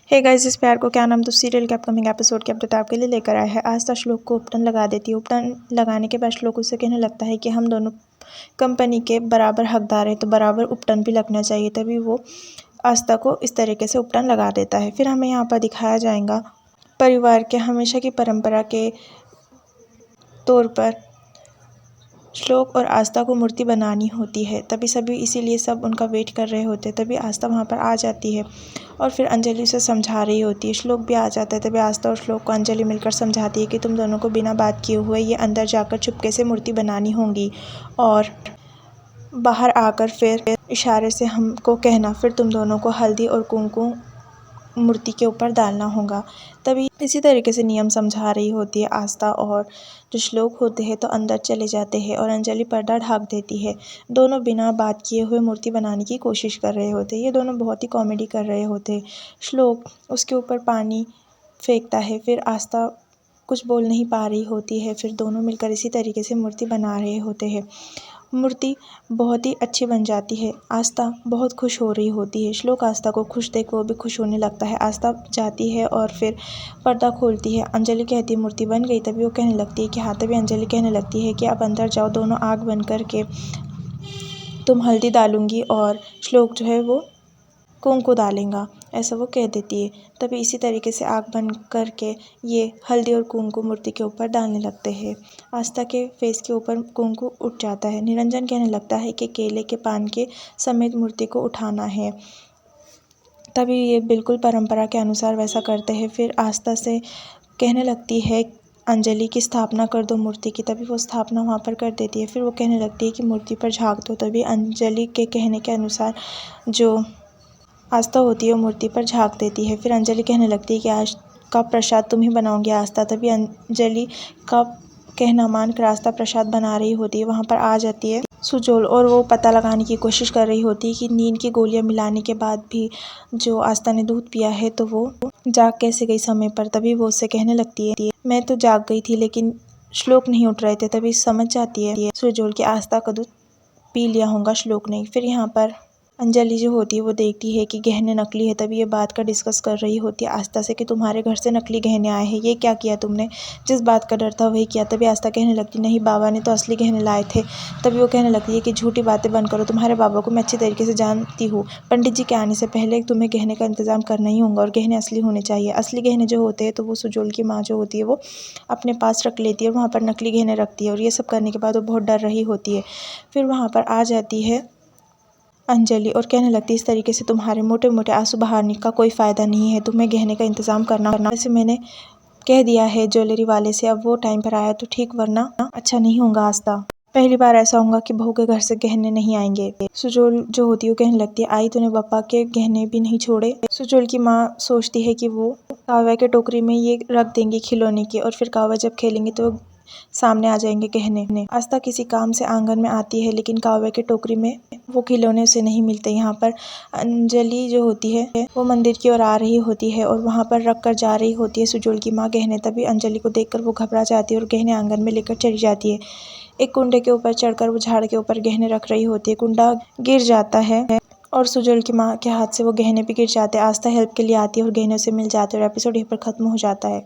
Hey guys, इस प्यार को क्या नाम तो सीरियल के अपकमिंग एपिसोड के अपडेट आपके लिए लेकर आए हैं। आस्था श्लोक को उपटन लगा देती है। उपटन लगाने के बाद श्लोक उससे कहने लगता है कि हम दोनों कंपनी के बराबर हकदार हैं, तो बराबर उपटन भी लगना चाहिए। तभी वो आस्था को इस तरीके से उपटन लगा देता है। फिर हमें यहाँ पर दिखाया जाएगा परिवार के हमेशा की परंपरा के तौर पर श्लोक और आस्था को मूर्ति बनानी होती है। तभी सभी इसीलिए सब उनका वेट कर रहे होते हैं। तभी आस्था वहाँ पर आ जाती है और फिर अंजलि उसे समझा रही होती है। श्लोक भी आ जाता है। तभी आस्था और श्लोक को अंजलि मिलकर समझाती है कि तुम दोनों को बिना बात किए हुए ये अंदर जाकर चुपके से मूर्ति बनानी होगी और बाहर आकर फिर इशारे से हमको कहना, फिर तुम दोनों को हल्दी और कुमकुम मूर्ति के ऊपर डालना होगा। तभी इसी तरीके से नियम समझा रही होती है आस्था और जो श्लोक होते हैं तो अंदर चले जाते हैं और अंजलि पर्दा ढाक देती है। दोनों बिना बात किए हुए मूर्ति बनाने की कोशिश कर रहे होते हैं। ये दोनों बहुत ही कॉमेडी कर रहे होते हैं। श्लोक उसके ऊपर पानी फेंकता है, फिर आस्था कुछ बोल नहीं पा रही होती है। फिर दोनों मिलकर इसी तरीके से मूर्ति बना रहे होते हैं। मूर्ति बहुत ही अच्छी बन जाती है। आस्था बहुत खुश हो रही होती है। श्लोक आस्था को खुश देख वो भी खुश होने लगता है। आस्था जाती है और फिर पर्दा खोलती है। अंजलि कहती है मूर्ति बन गई। तभी वो कहने लगती है कि हाँ। तभी अंजलि कहने लगती है कि अब अंदर जाओ, दोनों आग बन कर के तुम हल्दी डालूंगी और श्लोक जो है वो कुमकुम डालेगा, ऐसा वो कह देती है। तभी इसी तरीके से आग बंद करके ये हल्दी और कुमकुम मूर्ति के ऊपर डालने लगते हैं। आस्था के फेस के ऊपर कुमकुम उठ जाता है। निरंजन कहने लगता है कि केले के पान के समेत मूर्ति को उठाना है। तभी ये बिल्कुल परंपरा के अनुसार वैसा करते हैं। फिर आस्था से कहने लगती है अंजलि की स्थापना कर दो मूर्ति की। तभी वो स्थापना वहाँ पर कर देती है। फिर वो कहने लगती है कि मूर्ति पर झाँक दो। तभी अंजलि के कहने के अनुसार जो आस्था होती है वो मूर्ति पर झाँक देती है। फिर अंजलि कहने लगती है कि आज का प्रसाद तुम ही बनाओगे आस्था। तभी अंजलि का कहना मानकर आस्था प्रसाद बना रही होती है। वहाँ पर आ जाती है सुजोल और वो पता लगाने की कोशिश कर रही होती है कि नींद की गोलियां मिलाने के बाद भी जो आस्था ने दूध पिया है तो वो जाग कैसे गई समय पर। तभी वो उससे कहने लगती है मैं तो जाग गई थी लेकिन श्लोक नहीं उठ रहे थे। तभी समझ जाती है सुजोल की आस्था का दूध पी लिया होगा श्लोक ने। फिर यहाँ पर अंजलि जो होती है वो देखती है कि गहने नकली है। तभी ये बात का डिस्कस कर रही होती है आस्था से कि तुम्हारे घर से नकली गहने आए हैं, ये क्या किया तुमने, जिस बात का डर था वही किया। तभी आस्था कहने लगती नहीं, बाबा ने तो असली गहने लाए थे। तभी वो कहने लगती है कि झूठी बातें बंद करो, तुम्हारे बाबा को मैं अच्छी तरीके से जानती हूँ। पंडित जी के आने से पहले तुम्हें गहने का इंतजाम करना ही होगा और गहने असली होने चाहिए। असली गहने जो होते हैं तो वो सुजोल की माँ जो होती है वो अपने पास रख लेती है और वहाँ पर नकली गहने रखती है और ये सब करने के बाद वो बहुत डर रही होती है। फिर वहाँ पर आ जाती है अंजलि और कहने लगती है इस तरीके से तुम्हारे मोटे मोटे आंसू बहाने का कोई फ़ायदा नहीं है, तुम्हें गहने का इंतज़ाम करना जैसे मैंने कह दिया है ज्वेलरी वाले से। अब वो टाइम पर आया तो ठीक, वरना अच्छा नहीं होगा आस्था। पहली बार ऐसा होगा कि बहू के घर से गहने नहीं आएंगे। सुजोल जो होती है वो कहने लगती है आई तूने पापा के गहने भी नहीं छोड़े। सुजोल की माँ सोचती है कि वो काव्या के टोकरी में ये रख देंगी खिलौने की और फिर काव्या जब खेलेंगी तो सामने आ जाएंगे गहने। आस्था किसी काम से आंगन में आती है लेकिन काव्या के टोकरी में वो खिलौने उसे नहीं मिलते। यहाँ पर अंजलि जो होती है वो मंदिर की ओर आ रही होती है और वहाँ पर रख कर जा रही होती है सुजोल की माँ गहने। तभी अंजलि को देखकर वो घबरा जाती है और गहने आंगन में लेकर चली जाती है। एक कुंडे के ऊपर चढ़कर वो झाड़ के ऊपर गहने रख रही होती है। कुंडा गिर जाता है और सुजोल की माँ के हाथ से वो गहने भी गिर जाते हैं। आस्था हेल्प के लिए आती है और गहने उसे मिल जाते हैं और एपिसोड यहीं पर खत्म हो जाता है।